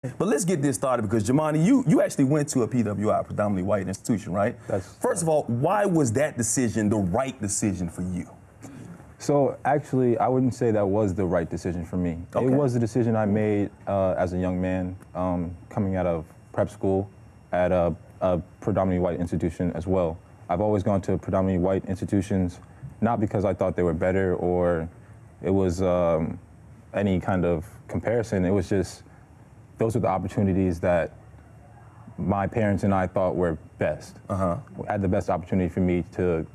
But let's get this started because Jamani, you actually went to a PWI, predominantly white institution, right? First of all, why was that decision the right decision for you? So actually, I wouldn't say that was the right decision for me. Okay. It was the decision I made as a young man coming out of prep school at a predominantly white institution as well. I've always gone to predominantly white institutions, not because I thought they were better or it was any kind of comparison. It was just, those were the opportunities that my parents and I thought were best. Had the best opportunity for me to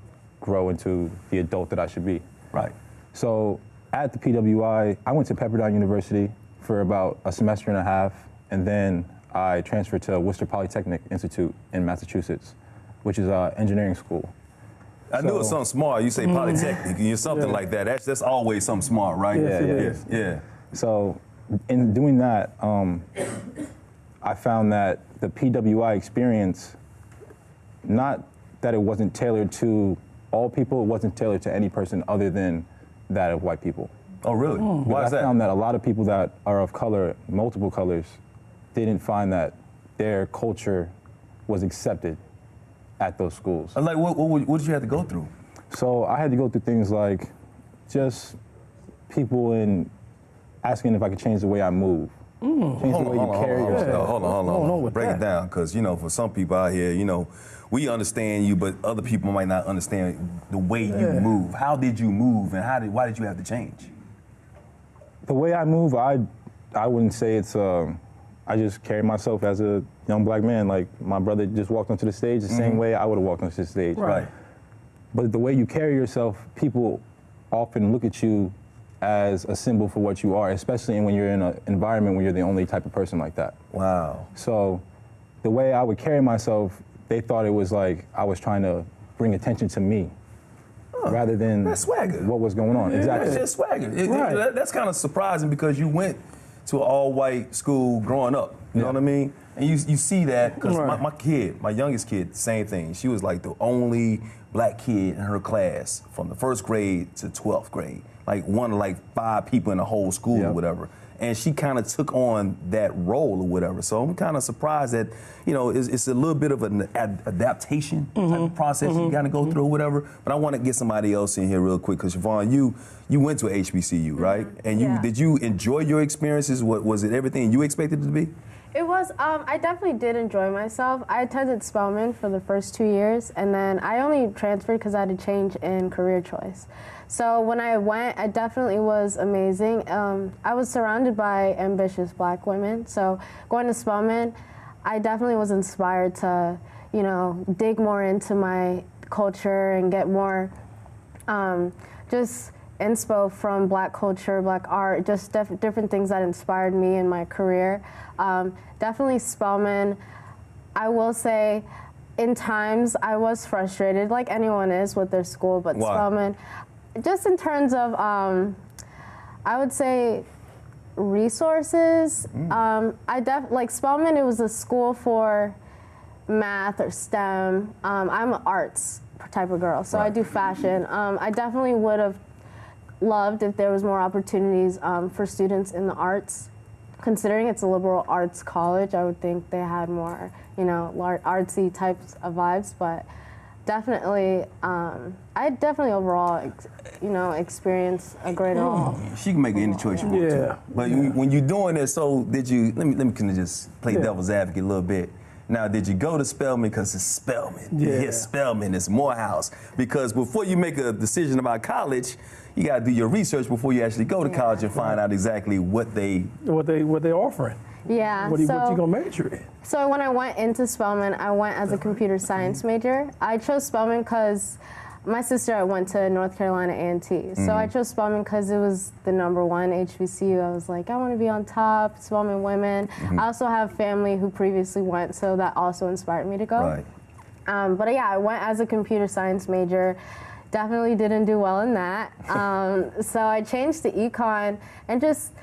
grow into the adult that I should be. Right. So at the PWI, I went to Pepperdine University for about a semester and a half, and then I transferred to Worcester Polytechnic Institute in Massachusetts, which is an engineering school. I knew it was something smart. You say Polytechnic, you're something like that. That's always something smart, right? Yeah. So in doing that, I found that the PWI experience, not that it wasn't tailored to all people, it wasn't tailored to any person other than that of white people. Oh, really? Why is that? I found that a lot of people that are of color, multiple colors, didn't find that their culture was accepted at those schools. Like, what did you have to go through? So I had to go through things like just people in asking if I could change the way I move. Change the way you carry yourself. Hold on. Break it down, because, you know, for some people out here, you know, we understand you, but other people might not understand the way you move. How did you move, and why did you have to change? The way I move, I wouldn't say it's, I just carry myself as a young black man. Like, my brother just walked onto the stage the same way I would have walked onto the stage. Right. But the way you carry yourself, people often look at you as a symbol for what you are, especially when you're in an environment where you're the only type of person like that. Wow. So the way I would carry myself, they thought it was like I was trying to bring attention to me rather than that's swagger. What was going on. Exactly. That's just swagger. That's kind of surprising because you went to an all-white school growing up, you know what I mean? And you see that, because my youngest kid, same thing. She was like the only black kid in her class from the 1st grade to 12th grade. Like one of like 5 people in the whole school or whatever. And she kind of took on that role or whatever. So I'm kind of surprised that, you know, it's a little bit of an adaptation type of process you got to go through or whatever. But I want to get somebody else in here real quick, because Siobhan, you went to HBCU, right? And did you enjoy your experiences? Was it everything you expected it to be? It was, I definitely did enjoy myself. I attended Spelman for the first 2 years, and then I only transferred because I had to change in career choice. So when I went, it definitely was amazing. I was surrounded by ambitious black women, so going to Spelman, I definitely was inspired to, you know, dig more into my culture and get more just inspo from black culture, black art, just different things that inspired me in my career. Definitely Spelman, I will say, in times I was frustrated, like anyone is with their school, but Spelman, just in terms of, I would say, resources. Like Spelman, it was a school for math or STEM. I'm an arts type of girl, so I do fashion. I definitely would have loved if there was more opportunities for students in the arts. Considering it's a liberal arts college, I would think they had more, you know, artsy types of vibes, but definitely, I definitely overall, you know, experienced a great role. She can make any choice you want to. But when you're doing it, so did you, let me kind of just play devil's advocate a little bit. Now, did you go to Spelman because it's Spelman? It's Spelman, it's Morehouse. Because before you make a decision about college, you got to do your research before you actually go to college and find out exactly what they're offering. Yeah. What you gonna major in? So when I went into Spelman, I went as a computer science major. I chose Spelman because my sister went to North Carolina A&T. So I chose Spelman because it was the #1 HBCU. I was like, I want to be on top, Spelman women. I also have family who previously went, so that also inspired me to go. Right. But yeah, I went as a computer science major. Definitely didn't do well in that. So I changed to econ, and just,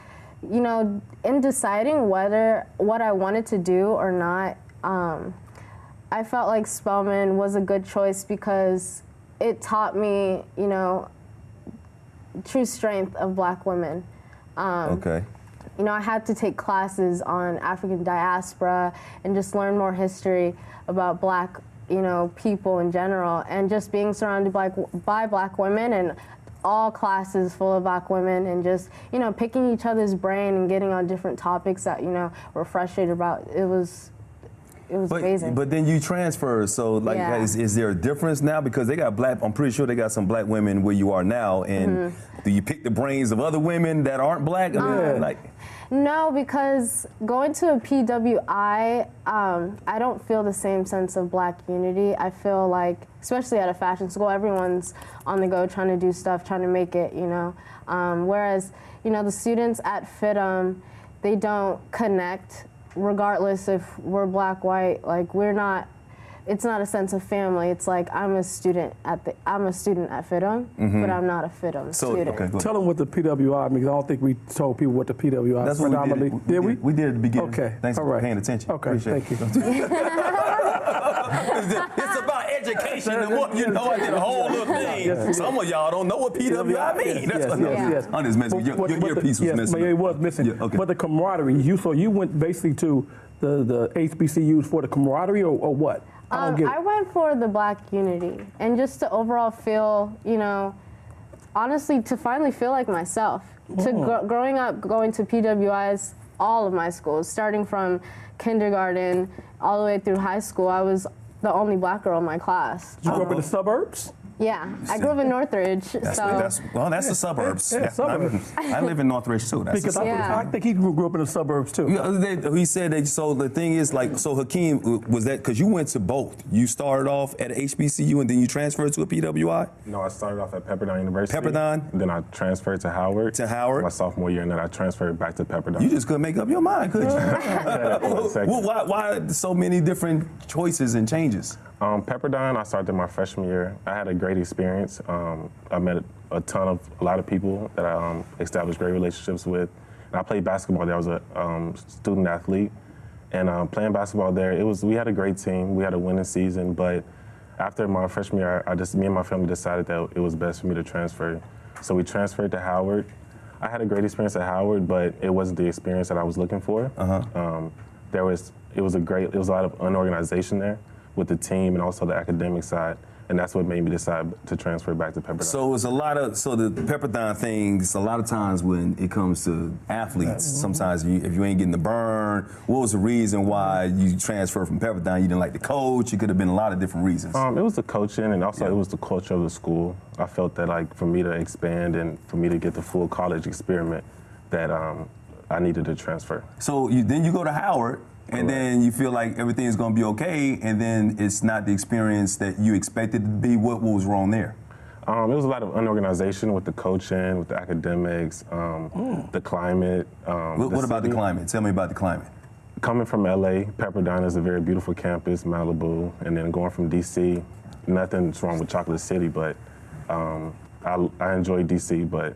you know, in deciding what I wanted to do or not, I felt like Spelman was a good choice because it taught me, you know, true strength of black women. you know, I had to take classes on African diaspora and just learn more history about Black, you know, people in general, and just being surrounded by Black women and all classes full of Black women, and just, you know, picking each other's brain and getting on different topics that, you know, we're frustrated about. It was amazing. But then you transferred, so like, is there a difference now? Because they got Black, I'm pretty sure they got some Black women where you are now, and do you pick the brains of other women that aren't Black? No, because going to a PWI, I don't feel the same sense of Black unity. I feel like, especially at a fashion school, everyone's on the go trying to do stuff, trying to make it, you know. Whereas, you know, the students at FIDM, they don't connect regardless if we're Black, white. Like, we're not, it's not a sense of family. It's like, I'm a student at FIDM, but I'm not a FIDM student. Okay, tell them what the PWI means. I don't think we told people what the PWI is predominantly. Did we? We did at the beginning. Okay. Thanks for paying attention. Okay, appreciate thank you. It's about education and what, you know, I did a whole little thing. Yes, some of y'all don't know what PWI means. Yes. I'm just messing. Your earpiece was missing. But it was missing. Yeah, okay. But the camaraderie, you went basically to the HBCUs for the camaraderie or what? I went for the Black unity and just to overall feel, you know, honestly, to finally feel like myself. Growing up, going to PWIs, all of my schools, starting from kindergarten all the way through high school, I was the only Black girl in my class. You grew up in the suburbs? Yeah, I grew up in Northridge. That's the suburbs. Suburbs. I live in Northridge too. That's because I think he grew up in the suburbs too. He said that. So the thing is, like, so Hakeem, was that because you went to both? You started off at HBCU and then you transferred to a PWI? No, I started off at Pepperdine University. Pepperdine? Then I transferred to Howard. My sophomore year, and then I transferred back to Pepperdine. You just couldn't make up your mind, could you? Why so many different choices and changes? Pepperdine, I started my freshman year. I had a great experience. I met a lot of people that I established great relationships with. And I played basketball there. I was a student athlete. And playing basketball there, we had a great team. We had a winning season. But after my freshman year, me and my family decided that it was best for me to transfer. So we transferred to Howard. I had a great experience at Howard, but it wasn't the experience that I was looking for. It was a lot of unorganization there with the team and also the academic side. And that's what made me decide to transfer back to Pepperdine. So it's the Pepperdine things, a lot of times when it comes to athletes, sometimes if you ain't getting the burn, what was the reason why you transferred from Pepperdine? You didn't like the coach? It could have been a lot of different reasons. It was the coaching, and also it was the culture of the school. I felt that, like, for me to expand and for me to get the full college experiment, that I needed to transfer. So then you go to Howard, and then you feel like everything's going to be okay, and then it's not the experience that you expected it to be. What was wrong there? It was a lot of unorganization with the coaching, with the academics, the climate. What about the climate? Tell me about the climate. Coming from LA, Pepperdine is a very beautiful campus, Malibu, and then going from DC, nothing's wrong with Chocolate City, but I enjoyed DC, but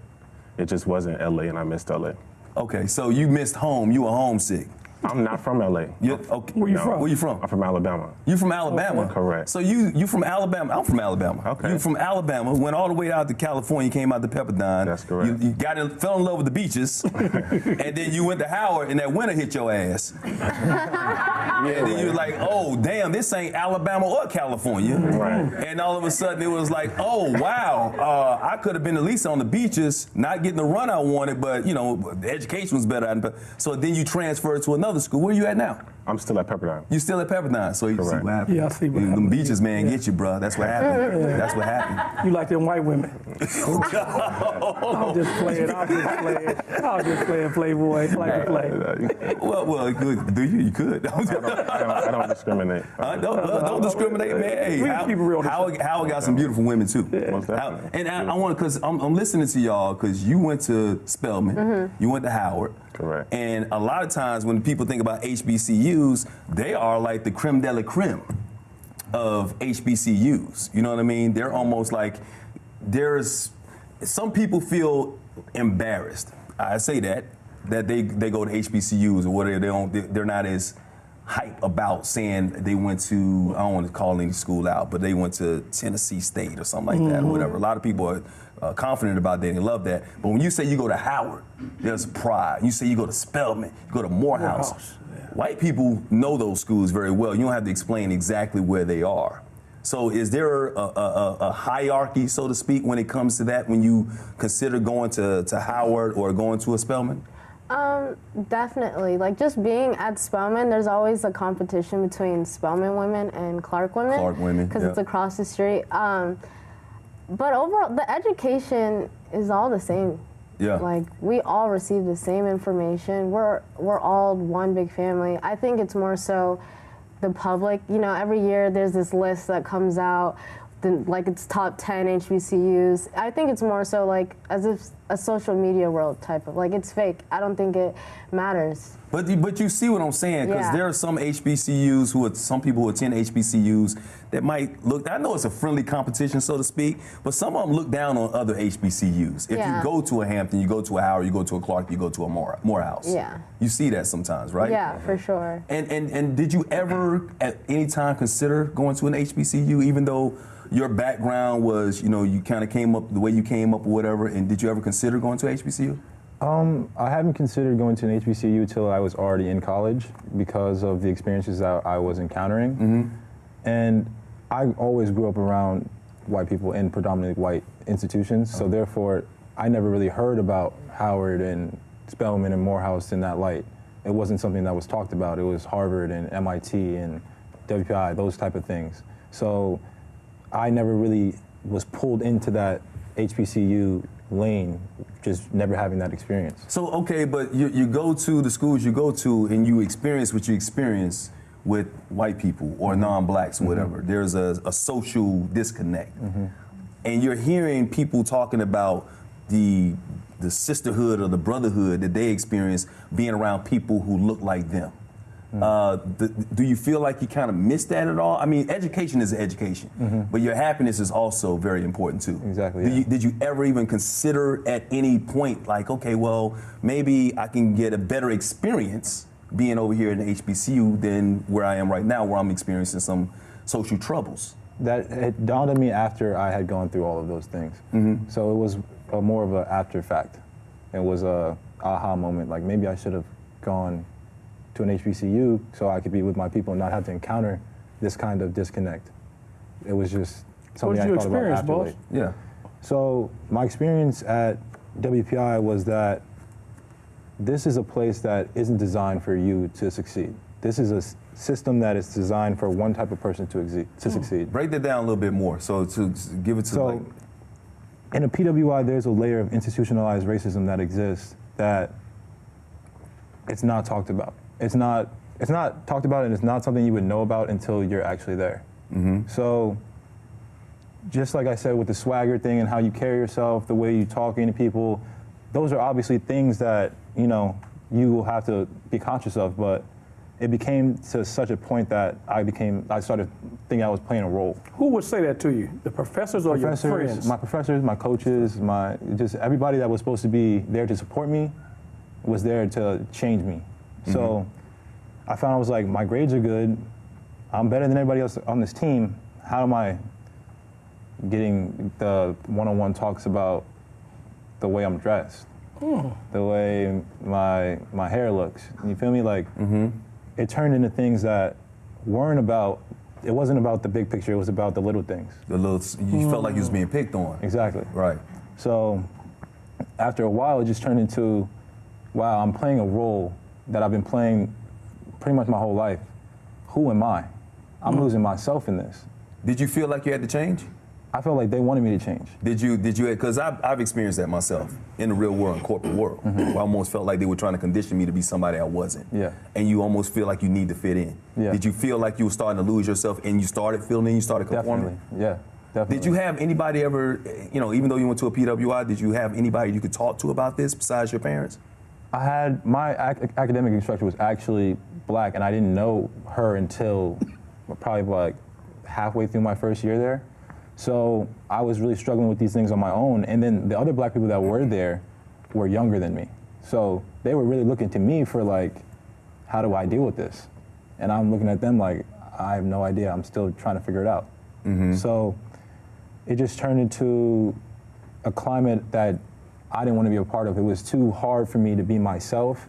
it just wasn't LA, and I missed LA. Okay, so you missed home. You were homesick. I'm not from LA. Okay. Where you from? Where you from? I'm from Alabama. You from Alabama? Okay. Correct. So you from Alabama? I'm from Alabama. Okay. You from Alabama, went all the way out to California, came out to Pepperdine. That's correct. You fell in love with the beaches, and then you went to Howard, and that winter hit your ass. And then you was like, oh, damn, this ain't Alabama or California. Right. And all of a sudden it was like, oh, wow, I could have been at least on the beaches, not getting the run I wanted, but, you know, the education was better. So then you transferred to another school. Where you at now? I'm still at Pepperdine. You still at Pepperdine? So you see what happened. Yeah, I see what happened. Them beaches, man, get you, bro. That's what happened. That's what happened. You like them white women? I'm just playing Playboy. I like to play. Well, do you? You could. I don't discriminate. Don't discriminate, man. Hey, Howard got some beautiful women too. And I want, because I'm listening to y'all, because you went to Spelman, you went to Howard. Correct. And a lot of times when people think about HBCUs, they are like the creme de la creme of HBCUs. You know what I mean? They're almost like, some people feel embarrassed. I say that they go to HBCUs or whatever. They're not as hype about saying they went to, I don't want to call any school out, but they went to Tennessee State or something like that or whatever. A lot of people are confident about that and they love that. But when you say you go to Howard, there's pride. You say you go to Spelman, you go to Morehouse. White people know those schools very well. You don't have to explain exactly where they are. So is there a hierarchy, so to speak, when it comes to that, when you consider going to Howard or going to a Spelman? Definitely. Like, just being at Spelman, there's always a competition between Spelman women and Clark women. Clark women, because it's across the street. But overall, the education is all the same. Yeah. Like, we all receive the same information. We're all one big family. I think it's more so the public. You know, every year there's this list that comes out, like it's top 10 HBCUs. I think it's more so like as if a social media world type of, like, it's fake. I don't think it matters. But you see what I'm saying, because there are some HBCUs some people who attend HBCUs that might look, I know it's a friendly competition, so to speak, but some of them look down on other HBCUs. If you go to a Hampton, you go to a Howard, you go to a Clark, you go to a Morehouse. Yeah. You see that sometimes, right? Yeah, for sure. And did you ever at any time consider going to an HBCU, even though your background was, you know, you kind of came up the way you came up or whatever, and did you ever consider going to HBCU? I haven't considered going to an HBCU till I was already in college because of the experiences that I was encountering. And I always grew up around white people in predominantly white institutions, so therefore I never really heard about Howard and Spelman and Morehouse in that light. It wasn't something that was talked about. It was Harvard and MIT and WPI, those type of things. So I never really was pulled into that HBCU lane, just never having that experience. So, okay, but you go to the schools you go to and you experience what you experience with white people or non-blacks or whatever. There's a social disconnect. And you're hearing people talking about the sisterhood or the brotherhood that they experience being around people who look like them. Do you feel like you kind of missed that at all? I mean, education is education, but your happiness is also very important too. Exactly. Did you ever even consider at any point, like, okay, well, maybe I can get a better experience being over here in the HBCU than where I am right now, where I'm experiencing some social troubles? That it dawned on me after I had gone through all of those things. So it was more of an after fact. It was a aha moment, like maybe I should have gone to an HBCU so I could be with my people and not have to encounter this kind of disconnect. It was just something I thought about after. Boss? Yeah. So my experience at WPI was that this is a place that isn't designed for you to succeed. This is a system that is designed for one type of person to succeed. Break that down a little bit more. So to give it to like, in a PWI, there's a layer of institutionalized racism that exists that it's not talked about. It's not talked about, and it's not something you would know about until you're actually there. So just like I said with the swagger thing and how you carry yourself, the way you talking to people, those are obviously things that, you know, you will have to be conscious of, but it became to such a point that I started thinking I was playing a role. Who would say that to you? The professors or your friends? My professors, my coaches, just everybody that was supposed to be there to support me was there to change me. So I found I was like, my grades are good. I'm better than everybody else on this team. How am I getting the one-on-one talks about the way I'm dressed, the way my hair looks? You feel me? Like, it turned into things that weren't about, it wasn't about the big picture, it was about the little things. You felt like you was being picked on. Exactly. Right. So after a while, it just turned into, wow, I'm playing a role that I've been playing pretty much my whole life. Who am I? I'm losing myself in this. Did you feel like you had to change? I felt like they wanted me to change. Did you, because I've experienced that myself in the real world, in corporate world. Where I almost felt like they were trying to condition me to be somebody I wasn't. Yeah. And you almost feel like you need to fit in. Yeah. Did you feel like you were starting to lose yourself and you started feeling in, you started conforming? Definitely, yeah, definitely. Did you have anybody ever, you know, even though you went to a PWI, did you have anybody you could talk to about this besides your parents? I had, my academic instructor was actually black, and I didn't know her until probably like halfway through my first year there. So I was really struggling with these things on my own, and then the other black people that were there were younger than me. So they were really looking to me for like, how do I deal with this? And I'm looking at them like, I have no idea. I'm still trying to figure it out. So it just turned into a climate that I didn't want to be a part of. It was too hard for me to be myself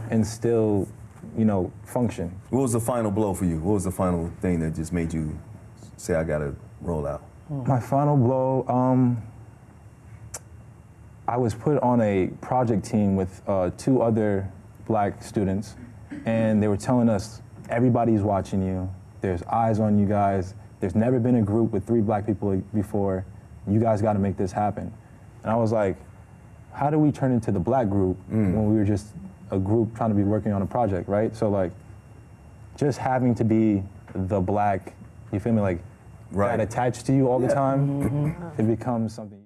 and still, you know, function. What was the final blow for you? What was the final thing that just made you say, I gotta roll out? My final blow, I was put on a project team with 2 other black students, and they were telling us, everybody's watching you, there's eyes on you guys, there's never been a group with 3 black people before, you guys gotta make this happen. And I was like, how do we turn into the black group when we were just a group trying to be working on a project, right? So like, just having to be the black, you feel me, like, that attached to you all the time, it becomes something.